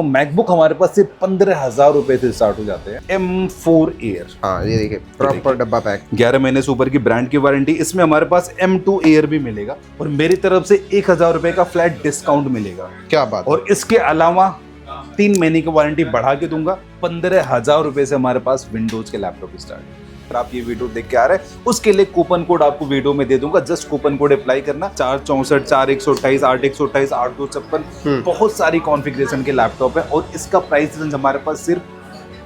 तो मैकबुक हमारे पास सिर्फ 15,000 रुपए से स्टार्ट हो जाते हैं। M4 Air, हाँ ये देखिए प्रॉपर डब्बा पैक, 11 महीने से ऊपर की ब्रांड की वारंटी। इसमें हमारे पास M2 Air भी मिलेगा और मेरी तरफ से 1,000 रुपए का फ्लैट डिस्काउंट मिलेगा। क्या बात। और इसके अलावा 3 महीने की वारंटी बढ़ा के दूंगा। 15,000 रुपए से हमारे पास विंडोज के लैपटॉप स्टार्ट है। अगर आप ये वीडियो देख के आ रहे हैं उसके लिए कूपन कोड आपको वीडियो में दे दूंगा। जस्ट कूपन कोड अप्लाई करना। 464 4128 8128 8256 बहुत सारी कॉन्फ़िगरेशन के लैपटॉप है और इसका प्राइस रेंज हमारे पास सिर्फ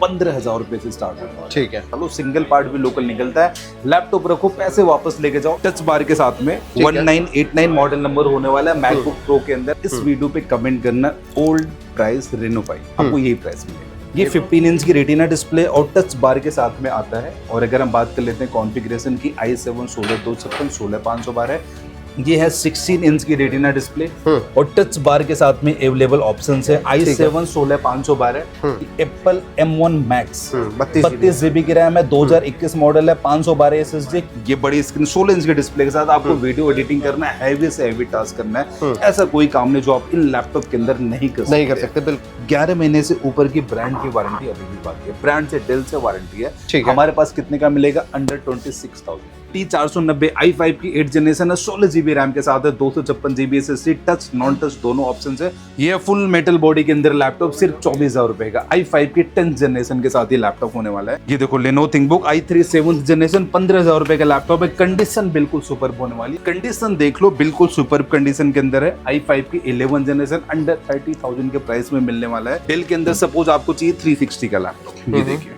15,000 रुपए से स्टार्ट होता है। ठीक है, चलो सिंगल पार्ट भी लोकल निकलता है। लैपटॉप रखो, पैसे वापस लेके जाओ। टच बार के साथ में 1989 मॉडल नंबर होने वाला है मैकबुक प्रो के अंदर। इस वीडियो पे कमेंट करना ओल्ड प्राइस रेनोफाई, आपको यही प्राइस मिलेगा। ये 15 इंच की रेटिना डिस्प्ले और टच बार के साथ में आता है। और अगर हम बात कर लेते हैं कॉन्फ़िगरेशन की, i7 16256 16512 है। ये है 16 इंच की रेटिना डिस्प्ले और टच बार के साथ में अवेलेबल ऑप्शंस है। i7 16512 Apple M1 Max 32 GB की रैम है, 2021 मॉडल है, 512 SSD। ये बड़ी स्क्रीन 16 इंच के डिस्प्ले के साथ आपको वीडियो एडिटिंग करना है, हैवी से हैवी टास्क करना है, ऐसा कोई काम नहीं जो आप इन लैपटॉप के अंदर नहीं कर सकते। बिल्कुल। 11 महीने से ऊपर की ब्रांड की वारंटी अभी भी बाकी है। ब्रांड से डेल से वारंटी है। ठीक है। हमारे पास कितने का मिलेगा? अंडर 26,000। T490 i5 की 8 जनरेशन है, 16 GB रैम के साथ है, 256 GB SSD, touch non touch दोनों ऑप्शन है। ये फुल मेटल बॉडी के अंदर लैपटॉप सिर्फ 24,000 रुपए का i5 की 10th जनरेशन के साथ ही लैपटॉप होने वाला है। ये देखो Lenovo ThinkBook i3 7th generation, 15,000 रुपए का लैपटॉप है। कंडीशन बिल्कुल सुपर्ब होने वाली है। कंडीशन देख लो, बिल्कुल सुपर्ब कंडीशन के अंदर है। i5 की 11th जनरेशन अंडर 30,000 के प्राइस में मिलने वाला है। डेल के अंदर सपोज आपको चाहिए 360 का लैपटॉप, ये देखिए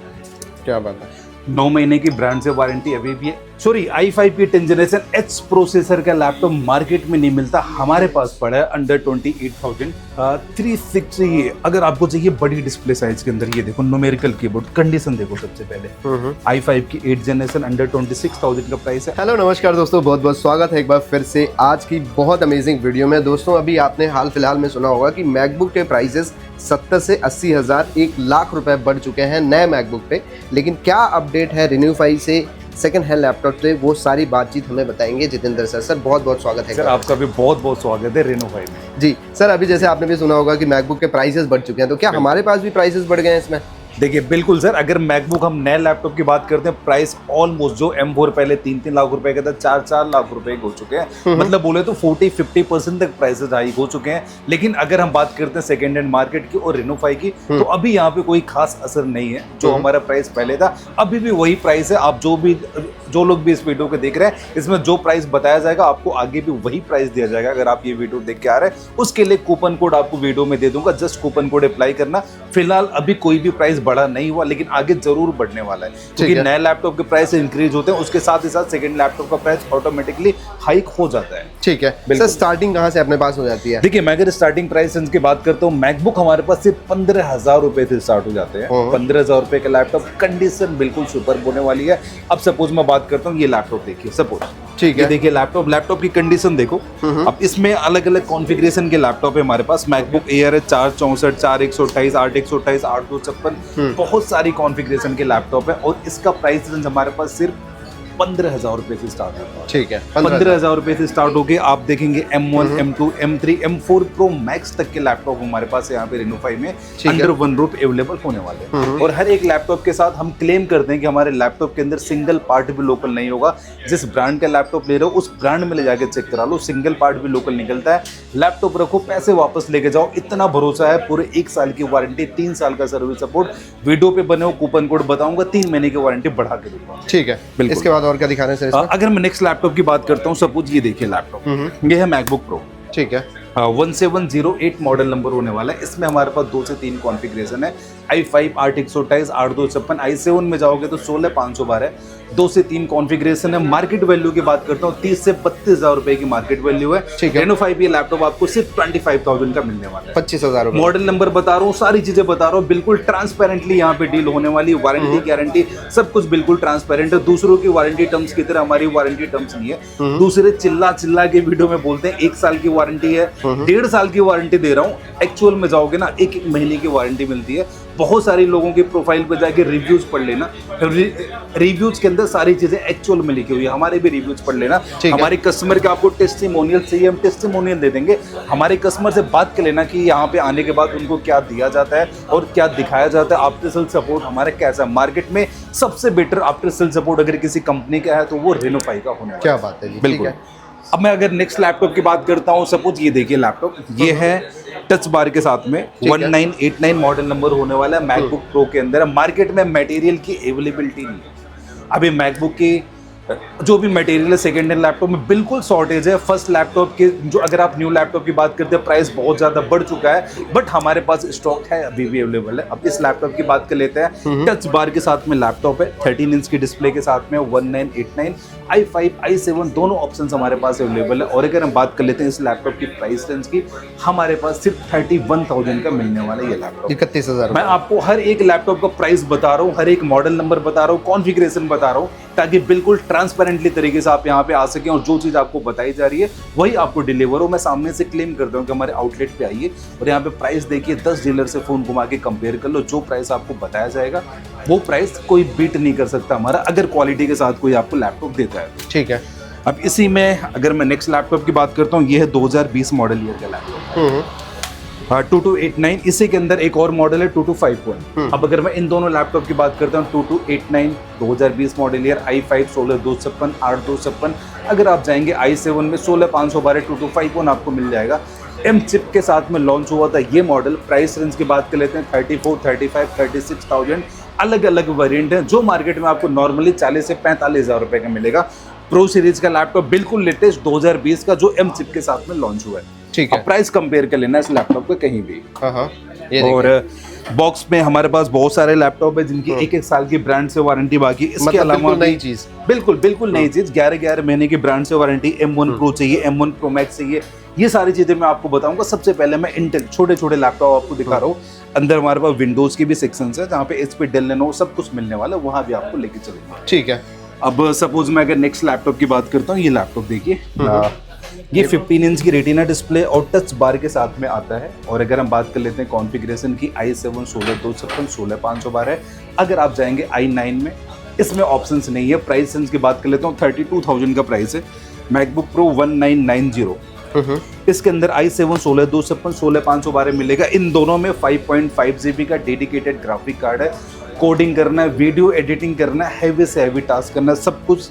क्या बात है। 9 महीने की ब्रांड से वारंटी अभी भी है। सॉरी, i5 की 10th जनरेशन H प्रोसेसर का लैपटॉप मार्केट में नहीं मिलता, हमारे पास पड़ा है अंडर 28,000 360। अगर आपको चाहिए बड़ी डिस्प्ले साइज के अंदर, ये देखो न्यूमेरिकल कीबोर्ड, कंडीशन देखो सबसे पहले। i5 की 8th जनरेशन अंडर 26,000 का प्राइस है। हेलो नमस्कार दोस्तों, बहुत बहुत स्वागत है एक बार फिर से आज की बहुत अमेजिंग वीडियो में। दोस्तों अभी आपने हाल फिलहाल में सुना होगा कि मैकबुक के प्राइसेस 70 से 80 हज़ार 1 लाख रुपए बढ़ चुके हैं नए मैकबुक पे। लेकिन क्या अपडेट है रेन्यूफाई से, सेकंड हैंड लैपटॉप से, वो सारी बातचीत हमें बताएंगे जितेंद्र सर। सर बहुत बहुत स्वागत है सर, आपका भी बहुत बहुत स्वागत है रेनोफाई में। जी सर, अभी जैसे आपने भी सुना होगा कि मैकबुक के प्राइसेस बढ़ चुके हैं, तो क्या हमारे पास भी प्राइसेस बढ़ गए हैं इसमें? देखिए बिल्कुल सर, अगर मैकबुक हम नए लैपटॉप की बात करते हैं, प्राइस ऑलमोस्ट जो M4 पहले 3-3 लाख रुपए का था, 4-4 लाख रुपए हो चुके हैं। मतलब बोले तो 40-50% तक प्राइसेस हाई हो चुके हैं। लेकिन अगर हम बात करते हैं सेकेंड हैंड मार्केट की और रेनोफाई की, तो अभी यहाँ पे कोई खास असर नहीं है। जो हमारा प्राइस पहले था अभी भी वही प्राइस है। आप जो लोग भी इस वीडियो को देख रहे हैं, इसमें जो प्राइस बताया जाएगा आपको आगे भी वही प्राइस दिया जाएगा। अगर आप ये वीडियो देख के आ रहे हैं उसके लिए कूपन कोड आपको वीडियो में दे दूंगा। जस्ट कूपन कोड अप्लाई करना। फिलहाल अभी कोई भी प्राइस बढ़ा नहीं हुआ, लेकिन आगे जरूर बढ़ने वाला है, क्योंकि नए लैपटॉप के प्राइस इंक्रीज होते हैं, उसके साथ ही साथ सेकंड लैपटॉप का प्राइस ऑटोमेटिकली हाइक हो जाता है। ठीक है सर, स्टार्टिंग कहाँ से अपने पास हो जाती है? देखिए, मैं अगर स्टार्टिंग प्राइस की बात करता हूँ, मैकबुक हमारे पास सिर्फ 15,000 रुपए से स्टार्ट हो जाते हैं। 15,000 रुपए का लैपटॉप, कंडीशन बिल्कुल सुपर होने वाली है। अब सपोज मैं बात करता हूँ, ये लैपटॉप देखिए सपोज, ठीक है, देखिए लैपटॉप की कंडीशन देखो। अब इसमें अलग अलग कॉन्फ़िगरेशन के लैपटॉप है हमारे पास। मैकबुक एयर है, 464 4128 8128 8256 बहुत सारी कॉन्फ़िगरेशन के लैपटॉप है और इसका प्राइस रेंज हमारे पास सिर्फ 15,000 रुपए से स्टार्ट होता है। ठीक है, 15,000 रुपए से स्टार्ट होके आप देखेंगे M1 M2 M3 M4 Pro Max तक के लैपटॉप हमारे पास यहाँ पे रेनोफाई में अंडर वन रूफ अवेलेबल होने वाले हैं। और हर एक लैपटॉप के साथ हम क्लेम करते हैं कि हमारे लैपटॉप के अंदर सिंगल पार्ट भी लोकल नहीं होगा। जिस ब्रांड का लैपटॉप ले रहे हो उस ब्रांड में ले जाके चेक करा लो, सिंगल पार्ट भी लोकल निकलता है। लैपटॉप रखो, पैसे वापस लेके जाओ, इतना भरोसा है। पूरे 1 साल की वारंटी, 3 साल का सर्विस सपोर्ट। वीडियो पे बने हो कूपन कोड बताऊंगा, 3 महीने की वारंटी बढ़ा के दूंगा। ठीक है, इसके बाद और क्या दिखा रहे हैं सर? अगर मैं नेक्स्ट लैपटॉप की बात करता हूँ, सपोज ये देखिए लैपटॉप, ये है मैकबुक प्रो। ठीक है, 1708 मॉडल नंबर होने वाला है। इसमें हमारे पास 2 से 3 कॉन्फ़िगरेशन है। i5 8128 8256, i7 में जाओगे तो 16512, 2 से 3 कॉन्फ़िगरेशन है। मार्केट वैल्यू की बात करता हूँ, 30 से 32,000 रुपए की मार्केट वैल्यू है। रेनोफाई पे लैपटॉप आपको सिर्फ 25,000 का मिलने वाला है। 25,000 मॉडल नंबर बता रहा हूँ, सारी चीजें बता रहा हूँ, बिल्कुल ट्रांसपेरेंटली यहाँ पे डील होने वाली। वारंटी गारंटी सब कुछ बिल्कुल ट्रांसपेरेंट है। दूसरों की वारंटी टर्म्स की तरह हमारी वारंटी टर्म्स नहीं है। दूसरे चिल्ला के वीडियो में बोलते हैं 1 साल की वारंटी है, 1.5 साल की वारंटी दे रहा हूँ, एक्चुअल में जाओगे ना 1 महीने की वारंटी मिलती है। बहुत सारे लोगों के प्रोफाइल पे जाके रिव्यूज पढ़ लेना, रिव्यूज के अंदर सारी चीजें एक्चुअल में लिखी हुई है, हमारे भी रिव्यूज पढ़ लेना। हमारे कस्टमर के आपको टेस्टिमोनियल चाहिए, हम टेस्टिमोनियल दे देंगे। हमारे कस्टमर से बात कर लेना कि यहाँ पे आने के बाद उनको क्या दिया जाता है और क्या दिखाया जाता है। आफ्टर सेल सपोर्ट हमारा कैसा, मार्केट में सबसे बेटर आफ्टर सेल सपोर्ट अगर किसी कंपनी का है तो वो रेनोफाई का होना है। क्या बात है जी, बिल्कुल। अब मैं अगर नेक्स्ट लैपटॉप की बात करता हूँ, सपोज ये देखिए लैपटॉप, ये है टच बार के साथ में 1989 मॉडल नंबर होने वाला है, मैकबुक प्रो के अंदर है। मार्केट में मटेरियल की अवेलेबिलिटी नहीं है अभी, मैकबुक की जो भी मटेरियल है सेकेंड हैंड लैपटॉप में बिल्कुल शॉर्टेज है। फर्स्ट लैपटॉप के जो अगर आप न्यू लैपटॉप की बात करते हैं प्राइस बहुत ज़्यादा बढ़ चुका है, बट हमारे पास स्टॉक है, अभी भी अवेलेबल है। अब इस लैपटॉप की बात कर लेते हैं। टच बार के साथ में लैपटॉप है, 13 इंच की डिस्प्ले के साथ में 1989 i5 i7 दोनों ऑप्शंस हमारे पास अवेलेबल है। और अगर हम बात कर लेते हैं इस लैपटॉप की प्राइस रेंज की, हमारे पास सिर्फ 31,000 का मिलने वाला ये लैपटॉप, 31,000। मैं आपको हर एक लैपटॉप का प्राइस बता रहा हूँ, हर एक मॉडल नंबर बता रहा हूँ, कॉन्फ़िगरेशन बता रहा हूँ, ताकि बिल्कुल ट्रांसपेरेंटली तरीके से आप यहाँ पे आ सकें और जो चीज़ आपको बताई जा रही है वही आपको डिलीवर हो। मैं सामने से क्लेम करता हूँ कि हमारे आउटलेट पे आइए और यहाँ पे प्राइस देखिए, 10 डीलर से फोन घुमा के कंपेयर कर लो, जो प्राइस आपको बताया जाएगा वो प्राइस कोई बीट नहीं कर सकता हमारा, अगर क्वालिटी के साथ कोई आपको लैपटॉप देता है। ठीक है। अब इसी में अगर मैं नेक्स्ट लैपटॉप की बात करता हूँ, ये है 2020 मॉडल ईयर का लैपटॉप, 2289। इसी के अंदर एक और मॉडल है 2251। अब अगर मैं इन दोनों लैपटॉप की बात करता हूँ, 2289 2020 मॉडल ईयर, i5 16256 8256। अगर आप जाएंगे i7 में 16512 2251 आपको मिल जाएगा। एम चिप के साथ में लॉन्च हुआ था ये मॉडल। प्राइस रेंज की बात कर लेते हैं 34, 35, 36,000 अलग अलग वेरिएंट हैं, जो मार्केट में आपको नॉर्मली 40 से 45,000 रुपए का मिलेगा। प्रो सीरीज का लैपटॉप बिल्कुल लेटेस्ट 2020 का जो एम चिप के साथ में लॉन्च हुआ है। ठीक है। प्राइस कंपेयर कर लेना इस लैपटॉप को कहीं भी। और बॉक्स में हमारे पास बहुत सारे लैपटॉप है जिनकी 1-1 साल की ब्रांड से वारंटी बाकी। इसके अलावा नई चीज, बिल्कुल नई चीज, 11 महीने की ब्रांड से वारंटी। M1 प्रो चाहिए, M1 प्रो मैक्स चाहिए, ये सारी चीजें मैं आपको बताऊंगा। सबसे पहले मैं इंटेल छोटे लैपटॉप आपको दिखा रहा हूँ। अंदर हमारे पास विंडोज की भी सेक्शन है जहाँ पे HP, डेल, लेनोवो सब कुछ मिलने वाला है, वहाँ भी आपको लेके चलेंगे। ठीक है। अब सपोज मैं अगर नेक्स्ट लैपटॉप की बात करता हूँ, ये लैपटॉप देखिए, ये 15 इंच की रेटिना डिस्प्ले और टच बार के साथ में आता है। और अगर हम बात कर लेते हैं कॉन्फ़िगरेशन की, i7 16256 16512 है। अगर आप जाएंगे i9 में, इसमें ऑप्शंस नहीं है। प्राइस रेंज की बात कर लेता हूँ, 32,000 का प्राइस है। मैकबुक प्रो 1990, इसके अंदर i7 16256 16512 मिलेगा। इन दोनों में 5.5 GB का डेडिकेटेड ग्राफिक कार्ड है। कोडिंग करना है, वीडियो एडिटिंग करना है, हैवी से हैवी टास्क करना है, सब कुछ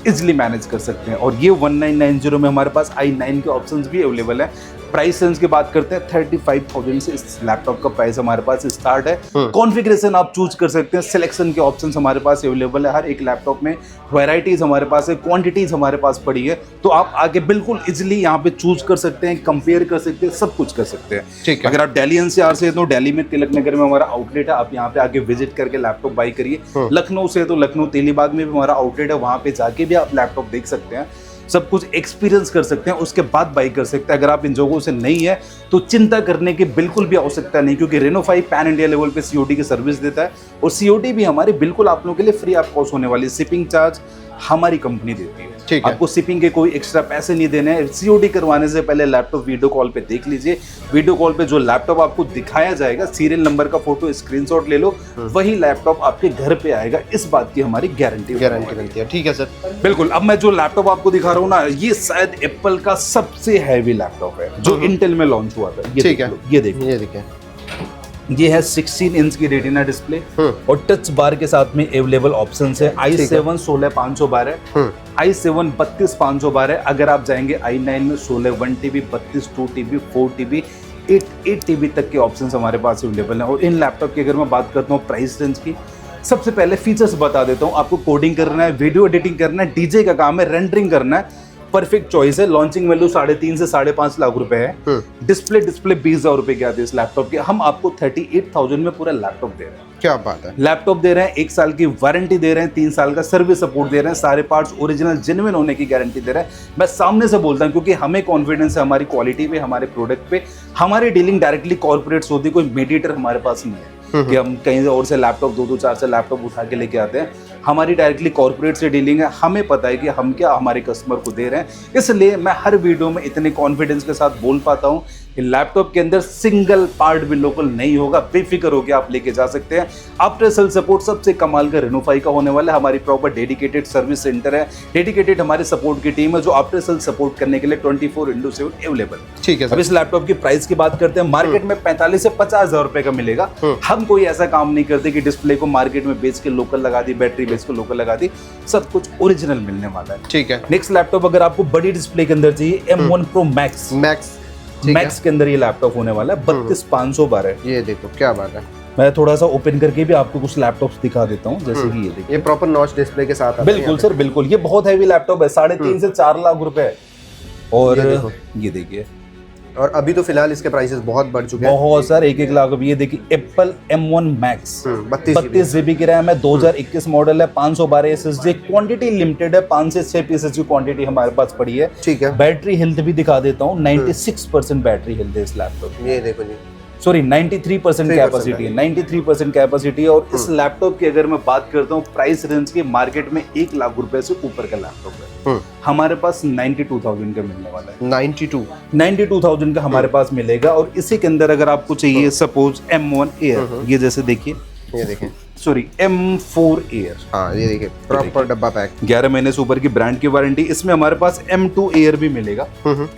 इजिली मैनेज कर सकते हैं। और ये 1990 में हमारे पास i9 के ऑप्शंस भी अवेलेबल है। प्राइस रेंज की बात करते हैं 35,000 से इस लैपटॉप का प्राइस हमारे पास स्टार्ट है। कॉन्फ़िगरेशन आप चूज कर सकते हैं, सिलेक्शन के ऑप्शंस हमारे पास अवेलेबल है। हर एक लैपटॉप में वैरायटीज हमारे पास है, क्वांटिटीज हमारे पास पड़ी है, तो आप आगे बिल्कुल इजिली यहाँ पे चूज कर सकते हैं, कंपेयर कर सकते हैं, सब कुछ कर सकते हैं। ठीक है। अगर आप दिल्ली NCR से तो दिल्ली में तिलक नगर में हमारा आउटलेट है, आप यहाँ पे आके विजिट करके लैपटॉप बाई करिए। लखनऊ से तो लखनऊ तेलीबाग में भी हमारा आउटलेट है, वहाँ पे जाके भी आप लैपटॉप देख सकते हैं, सब कुछ एक्सपीरियंस कर सकते हैं, उसके बाद बाई कर सकते हैं। अगर आप इन जगहों से नहीं है तो चिंता करने की बिल्कुल भी आवश्यकता नहीं, क्योंकि रेनोफाई पैन इंडिया लेवल पे COD की सर्विस देता है और COD भी हमारी बिल्कुल आप लोगों के लिए फ्री ऑफ कॉस्ट होने वाली है। शिपिंग चार्ज हमारी कंपनी देती है, ठीक है। आपको शिपिंग के कोई एक्स्ट्रा पैसे नहीं देने हैं। COD करवाने से पहले लैपटॉप वीडियो कॉल पे देख लीजिए। वीडियो कॉल पे जो लैपटॉप आपको दिखाया जाएगा, सीरियल नंबर का फोटो स्क्रीनशॉट ले लो, वही लैपटॉप आपके घर पे आएगा, इस बात की हमारी गारंटी मिलती है। ठीक है सर, बिल्कुल। अब मैं जो लैपटॉप आपको दिखा रहा हूँ ना, ये शायद एप्पल का सबसे हैवी लैपटॉप है जो इंटेल में लॉन्च हुआ था। ठीक है, ये देखिए, ये है 16 इंच की रेटिना डिस्प्ले और टच बार के साथ में अवेलेबल ऑप्शंस है। i7 16512, i7 32512। अगर आप जाएंगे i9 में 16 1TB, 32 2TB, 4TB, 8TB तक के ऑप्शंस हमारे पास अवेलेबल हैं। और इन लैपटॉप की अगर मैं बात करता हूँ प्राइस रेंज की, सबसे पहले फीचर्स बता देता हूँ। आपको कोडिंग करना है, वीडियो एडिटिंग करना है, डीजे का काम है, रेंडरिंग करना है, परफेक्ट चॉइस है। लॉन्चिंग वैल्यू 3.5 से 5.5 लाख रुपए है। डिस्प्ले 20,000 रुपए की आती है इस लैपटॉप की। हम आपको 38,000 में पूरा लैपटॉप दे रहे हैं। क्या बात है। लैपटॉप दे रहे हैं, 1 साल की वारंटी दे रहे हैं, 3 साल का सर्विस सपोर्ट दे रहे हैं, सारे पार्ट्स ओरिजिनल जेन्युइन होने की गारंटी दे रहे हैं। मैं सामने से बोलता हूं क्योंकि हमें कॉन्फिडेंस है हमारी क्वालिटी पे, हमारे प्रोडक्ट पे। हमारी डीलिंग डायरेक्टली कॉर्पोरेट्स होती है, कोई मीडिएटर हमारे पास नहीं है कि हम कहीं और से लैपटॉप 2-2 4 लैपटॉप उठा के लेके आते हैं। हमारी डायरेक्टली कॉर्पोरेट से डीलिंग है, हमें पता है कि हम क्या हमारे कस्टमर को दे रहे हैं। इसलिए मैं हर वीडियो में इतने कॉन्फिडेंस के साथ बोल पाता हूं कि लैपटॉप के अंदर सिंगल पार्ट भी लोकल नहीं होगा, बेफिक्र होकर आप लेके जा सकते हैं। आफ्टर सेल सपोर्ट सबसे कमाल का रेनोफाई का होने वाला है। हमारी प्रॉपर डेडिकेटेड सर्विस सेंटर है, डेडिकेटेड हमारे सपोर्ट की टीम है जो आफ्टर सेल सपोर्ट करने के लिए 24/7 अवेलेबल। ठीक है अब इस लैपटॉप की प्राइस की बात करते हैं, मार्केट में 45 से 50 हजार रुपए का मिलेगा। हम कोई ऐसा काम नहीं करते कि डिस्प्ले को मार्केट में बेच के लोकल लगा दी, बैटरी बेच के लोकल लगा दी, सब कुछ ओरिजिनल मिलने वाला है। ठीक है। नेक्स्ट लैपटॉप अगर आपको बड़ी डिस्प्ले के अंदर चाहिए, M1 Pro Max मैक्स के अंदर ये लैपटॉप होने वाला है, 32,512। ये देखो क्या बात है। मैं थोड़ा सा ओपन करके भी आपको कुछ लैपटॉप्स दिखा देता हूँ, जैसे कि ये देखिए, ये प्रॉपर नॉच डिस्प्ले के साथ आता है। बिल्कुल सर, बिल्कुल। ये बहुत हैवी लैपटॉप है, 3.5 से 4 लाख रुपए। और ये देखिए, और अभी तो फिलहाल इसके प्राइसेस बहुत बढ़ चुके हैं, बहुत सर, 1-1 लाख। अब ये देखिए एप्पल M1 Max 32 GB की रैम है, 2021 मॉडल है, 512 SSD, क्वांटिटी लिमिटेड है, 5 से 6 पीसेस की क्वांटिटी हमारे पास पड़ी है। ठीक है। बैटरी हेल्थ भी दिखा देता हूँ, 96% बैटरी हेल्थ है इस लैपटॉप। ये देखो जी, सॉरी 93% कैपेसिटी है, 93% कैपेसिटी है। और इस लैपटॉप की अगर मैं बात करता हूँ प्राइस रेंज की, मार्केट में 1 लाख रुपए से ऊपर का लैपटॉप है, हमारे पास 92,000 का मिलने वाला है। 92,000 का हमारे पास मिलेगा। और इसी के अंदर अगर आपको चाहिए सपोज M1 Air, ये जैसे देखिए, ये देखें, सॉरी M4 Air, हाँ ये देखिए प्रॉपर डब्बा पैक, 11 महीने से ऊपर की ब्रांड की वारंटी। इसमें हमारे पास M2 Air भी मिलेगा।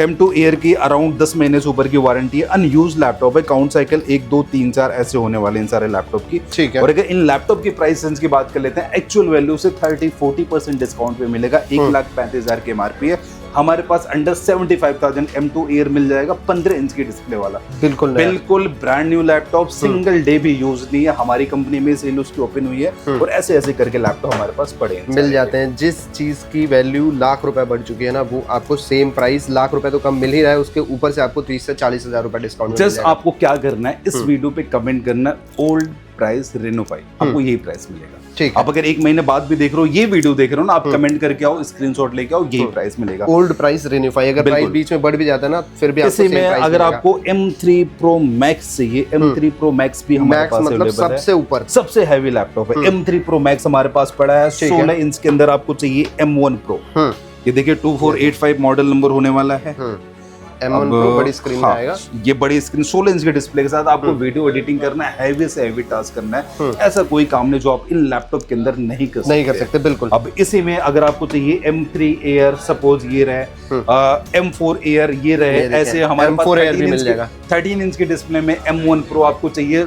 M2 Air की अराउंड 10 महीने से ऊपर की वारंटी है, अनयूज लैपटॉप है, काउंट साइकिल 1 2 3 4 ऐसे होने वाले इन सारे लैपटॉप की। ठीक है। और अगर इन लैपटॉप की प्राइस रेंज की बात कर लेते हैं, एक्चुअल वैल्यू से 30-40% डिस्काउंट पे मिलेगा। 1,35,000 की MRP है, हमारे पास अंडर 75,000 M2 Air मिल जाएगा, 15 इंच की डिस्प्ले वाला, बिल्कुल brand new laptop, single day भी यूज नहीं है। हमारी कंपनी में सेल उसकी ओपन हुई है और ऐसे ऐसे करके लैपटॉप हमारे पास पड़े हैं, मिल जाते हैं। जिस चीज की वैल्यू लाख रुपए बढ़ चुकी है ना, वो आपको सेम प्राइस लाख रुपए तो कम मिल ही रहा है, उसके ऊपर से आपको 30 से 40 हजार रुपए डिस्काउंट। जस्ट आपको क्या करना है, इस वीडियो पे कमेंट करना है ओल्ड प्राइस रेनोफाई, आपको यही प्राइस मिलेगा। ठीक। आप अगर 1 महीने बाद भी देख रहे हो, ये वीडियो देख रहे हो ना, आप कमेंट करके आओ, स्क्रीनशॉट लेके आओ, यही प्राइस मिलेगा, ओल्ड प्राइस रेनोफाई। अगर प्राइस बीच में बढ़ भी जाता है ना, फिर भी इसी में अगर आपको M3 Pro Max चाहिए, M3 Pro Max भी हमारे पास मतलब अवेलेबल है, सबसे ऊपर, सबसे हैवी लैपटॉप है। M3 Pro Max हमारे पास पड़ा है, 16 इंच के अंदर आपको चाहिए M1 Pro। ये देखिए 2485 मॉडल नंबर होने वाला है। M1 Pro बड़ी स्क्रीन में आएगा, ये बड़ी स्क्रीन 16 इंच के डिस्प्ले के साथ। आपको वीडियो एडिटिंग करना है, हैवी से हैवी टास्क करना है, ऐसा कोई काम नहीं जो आप इन लैपटॉप के अंदर नहीं कर सकते। बिल्कुल। अब इसी में अगर आपको चाहिए M3 Air, सपोज ये रहे, M4 Air ये रहे, ऐसे हमारे पास 13 इंच की डिस्प्ले में M1 Pro आपको चाहिए,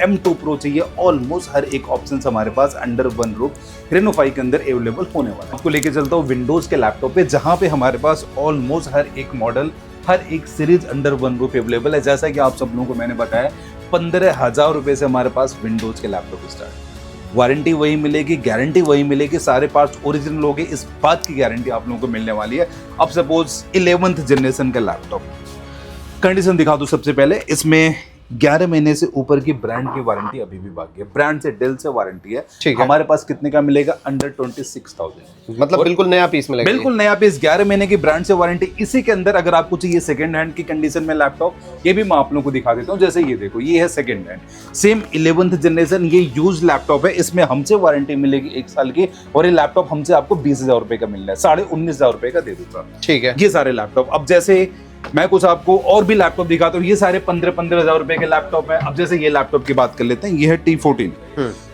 M2 Pro चाहिए, ऑलमोस्ट हर एक ऑप्शन हमारे पास अंडर वन रूफ रेनोफाई के अंदर अवेलेबल होने वाला है। आपको लेके चलता हूँ विंडोज के लैपटॉप पे, जहाँ पे हमारे पास ऑलमोस्ट हर एक मॉडल, हर एक series under one roof available है। जैसा कि आप सब लोगों को मैंने बताया, 15,000 रुपए से हमारे पास विंडोज के लैपटॉप स्टार्ट, वारंटी वही मिलेगी, गारंटी वही मिलेगी, सारे पार्ट्स ओरिजिनल होंगे, इस बात की गारंटी आप लोगों को मिलने वाली है। अब सपोज 11th जनरेशन का लैपटॉप, कंडीशन दिखा दूं सबसे पहले, इसमें 11 महीने से ऊपर की ब्रांड की वारंटी अभी भी बाकी है, ब्रांड से डेल से वारंटी है। हमारे पास कितने का मिलेगा, अंडर 26,000, मतलब बिल्कुल नया पीस मिलेगा, बिल्कुल नया पीस, 11 महीने की ब्रांड से वारंटी। इसी के अंदर अगर आपको चाहिए सेकंड हैंड की कंडीशन में लैपटॉप, ये भी मैं आप लोगों को दिखा देता हूँ। जैसे ये देखो, ये है second hand, same 11th generation, ये यूज लैपटॉप है, इसमें हमसे वारंटी मिलेगी 1 साल की, और ये लैपटॉप हमसे आपको 20,000 रुपए का मिलना है, 19,500 रुपए का दे दूंगा। ठीक है। ये सारे लैपटॉप, अब जैसे मैं कुछ आपको और भी लैपटॉप दिखाता हूँ, ये सारे 15,000 रुपए के लैपटॉप है। अब जैसे ये लैपटॉप की बात कर लेते हैं, ये है T14,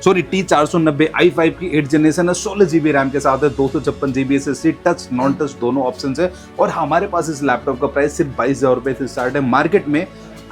सॉरी T490 i5 की 8 जनरेशन है, 16 GB रैम के साथ है, 256 GB SSD, touch non touch दोनों ऑप्शन है। और हमारे पास इस लैपटॉप का प्राइस सिर्फ 22,000 रुपए से स्टार्ट है। मार्केट में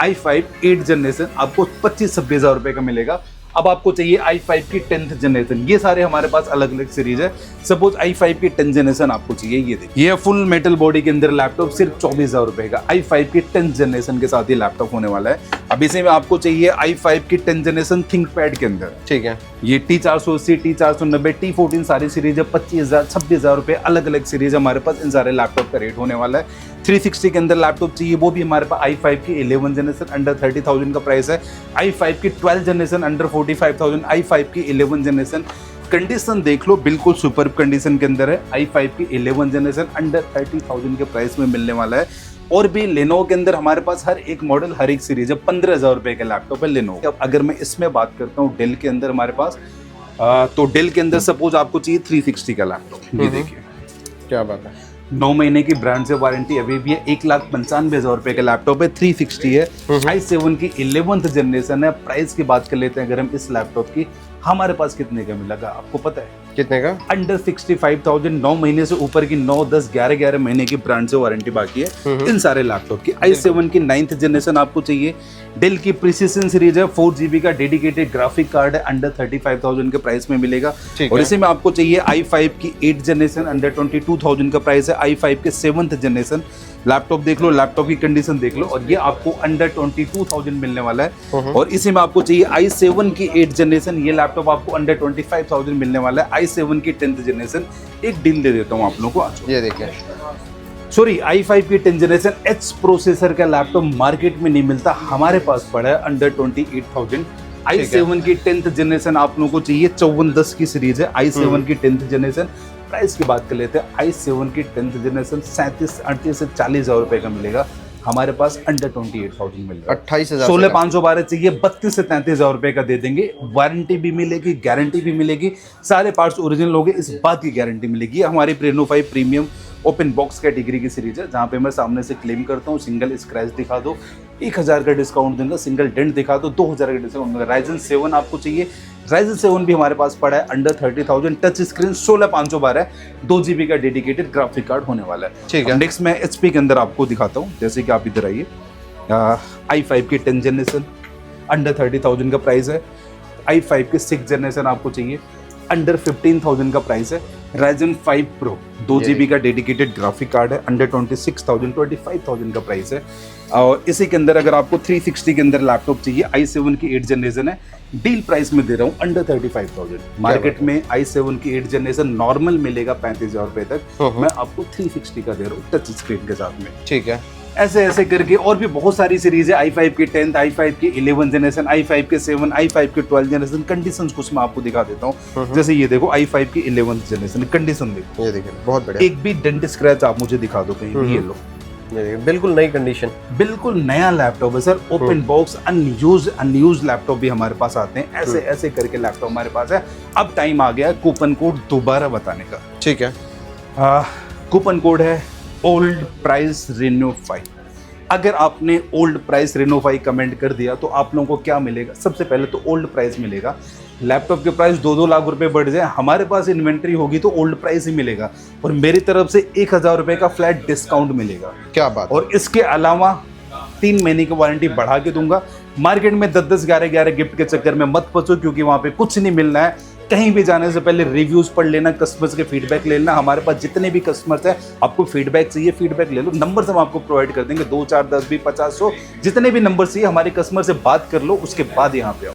i5 8 जनरेशन आपको 25-26,000 रुपए का मिलेगा। अब आपको चाहिए i5 की 10th जनरेशन, ये सारे हमारे पास अलग अलग सीरीज है। सपोज i5 की 10th जनरेशन आपको चाहिए, ये देखिए, ये फुल मेटल बॉडी के अंदर लैपटॉप, सिर्फ 24,000 रुपए का, i5 की 10th जनरेशन के साथ ये लैपटॉप होने वाला है। अब इसी में आपको चाहिए i5 की 10th जनरेशन थिंकपैड के अंदर, ठीक है, ये T480, T490, T14 सारी सीरीज है, 25,000 26,000 रुपए अलग अलग सीरीज हमारे पास, इन सारे लैपटॉप का रेट होने वाला है। 360 के अंदर लैपटॉप चाहिए, वो भी हमारे पास i5 की 11 जनरेशन अंडर 30,000 का प्राइस है, i5 की 12 जनरेशन अंडर 45,000, i5 की 11 जनरेशन। कंडीशन देख लो, बिल्कुल सुपर कंडीशन के अंदर है। i5 की 11 जनरेशन अंडर 30,000 के प्राइस में मिलने वाला है। और भी लेनोवो के अंदर हमारे पास हर एक मॉडल, हर एक सीरीज है। 15,000 रुपए का लैपटॉप है लेनोवो। अब अगर मैं इसमें बात करता हूँ डेल के अंदर हमारे पास, तो डेल के अंदर सपोज आपको चाहिए 360 का लैपटॉप, ये देखिए क्या बात है, 9 महीने की ब्रांड से वारंटी अभी भी है। 1,95,000 रुपए का लैपटॉप है, 360 है, i7 की 11th जनरेशन है। प्राइस की बात कर लेते हैं अगर हम इस लैपटॉप की, हमारे पास कितने का मिलेगा आपको पता है? कितने का? अंडर 65,000, 9 महीने से ऊपर की 9, 10, 11 महीने की ब्रांड से वारंटी बाकी है इन सारे लैपटॉप की। i7 की 9th जनरेशन आपको चाहिए। डेल की प्रिसीजन सीरीज है, 4GB का डेडिकेटेड ग्राफिक कार्ड है, अंडर 35,000 के प्राइस में मिलेगा। और इसी में आपको चाहिए i5 की 8th जनरेशन अंडर 22,000 का प्राइस है। i5 के 7th जनरेशन लैपटॉप देख लो, लैपटॉप की कंडीशन देख लो, और ये आपको अंडर 22,000 मिलने वाला है। और इसी में आपको चाहिए i7 की 8th जनरेशन, ये लैपटॉप आपको अंडर 25,000 मिलने वाला है। i7 की 10th जनरेशन, एक डील दे देता हूँ आप लोगों को, ये देखिए, सॉरी i5 की 10th जनरेशन H प्रोसेसर का लैपटॉप मार्केट में नहीं मिलता, हमारे पास पड़ा है अंडर 28,000। i7 की 10th जनरेशन आप लोगों को चाहिए, 5410 की सीरीज है, i7 की 10th जनरेशन। प्राइस की बात कर लेते हैं, i7 की 10th जनरेशन 37-38 से 40,000 रुपए का मिलेगा, हमारे पास अंडर 28,000 मिलेगा। 28,000, 16,512 चाहिए, 32 से 33,000 रुपए का दे देंगे। वारंटी भी मिलेगी, गारंटी भी मिलेगी, सारे पार्ट्स ओरिजिनल होंगे, इस बात की गारंटी मिलेगी। हमारी Reno 5 premium open box category की सीरीज है, जहाँ पे मैं सामने से क्लेम करता हूँ, सिंगल स्क्रैच दिखा दो 1,000 का डिस्काउंट दूंगा, सिंगल डेंट दिखा दो 2,000 का डिस्काउंट दूंगा। Ryzen 7 आपको चाहिए, Ryzen 7 भी हमारे पास पड़ा है अंडर 30,000, टच स्क्रीन 16,512 है, 2GB का डेडिकेटेड ग्राफिक कार्ड होने वाला है। ठीक है। नेक्स्ट मैं HP के अंदर आपको दिखाता हूँ, जैसे कि आप इधर आइए, i5 की 10th जनरेशन अंडर 30,000 का प्राइस है। i5 की 6th जनरेशन आपको चाहिए, अंडर 15,000 का प्राइस है। Ryzen 5 Pro 2GB का डेडिकेटेड ग्राफिक कार्ड है, अंडर 26,000, 25,000 का प्राइस है। और इसी के अंदर अगर आपको 360 के अंदर लैपटॉप चाहिए, i7 की 8th जनरेशन है, डील प्राइस में दे रहा हूँ अंडर 35,000। मार्केट में i7 की 8th जनरेशन नॉर्मल मिलेगा 35,000 रुपए तक, मैं आपको 360 का दे रहा हूँ टच स्क्रीन के साथ में। ठीक है, ऐसे ऐसे करके और भी बहुत सारी सीरीज है, i5 की 10th, i5 की 11 जनरेशन, i5 के 7, i5 के 12 जनरेशन। कंडीशंस कुछ मैं आपको दिखा देता हूँ, जैसे ये देखो i5 की 11th जनरेशन कंडीशन देखो, ये देखिए बहुत बढ़िया, एक भी डेंट स्क्रैच आप मुझे दिखा दो कहीं भी, ये लो ये देखिए बिल्कुल नई कंडीशन, बिल्कुल नया लैपटॉप है sir, open box, unused laptop भी हमारे पास आते हैं। ऐसे ऐसे करके लैपटॉप हमारे पास है। अब टाइम आ गया कूपन कोड दोबारा बताने का। ठीक है, कूपन कोड है ओल्ड प्राइस रेनो 5। अगर आपने ओल्ड प्राइस रेनो 5 कमेंट कर दिया तो आप लोगों को क्या मिलेगा? सबसे पहले तो ओल्ड प्राइस मिलेगा। लैपटॉप के प्राइस 2-2 लाख रुपए बढ़ जाए, हमारे पास इन्वेंट्री होगी तो ओल्ड प्राइस ही मिलेगा, और मेरी तरफ से 1,000 रुपए का फ्लैट डिस्काउंट मिलेगा। क्या बात, और इसके अलावा 3 महीने की वारंटी बढ़ा के दूंगा। मार्केट में 10-10, 11-11 गिफ्ट के चक्कर में मत फंसो, क्योंकि वहां पे कुछ नहीं मिलना है। कहीं भी जाने से पहले रिव्यूज पढ़ लेना, कस्टमर्स के फीडबैक ले लेना। हमारे पास जितने भी कस्टमर्स हैं, आपको फीडबैक चाहिए, फीडबैक ले लो, नंबर हम आपको प्रोवाइड कर देंगे, 2, 4, 10, 20, 50, 100 जितने भी नंबर चाहिए हमारे कस्टमर से बात कर लो, उसके बाद यहाँ पे आओ।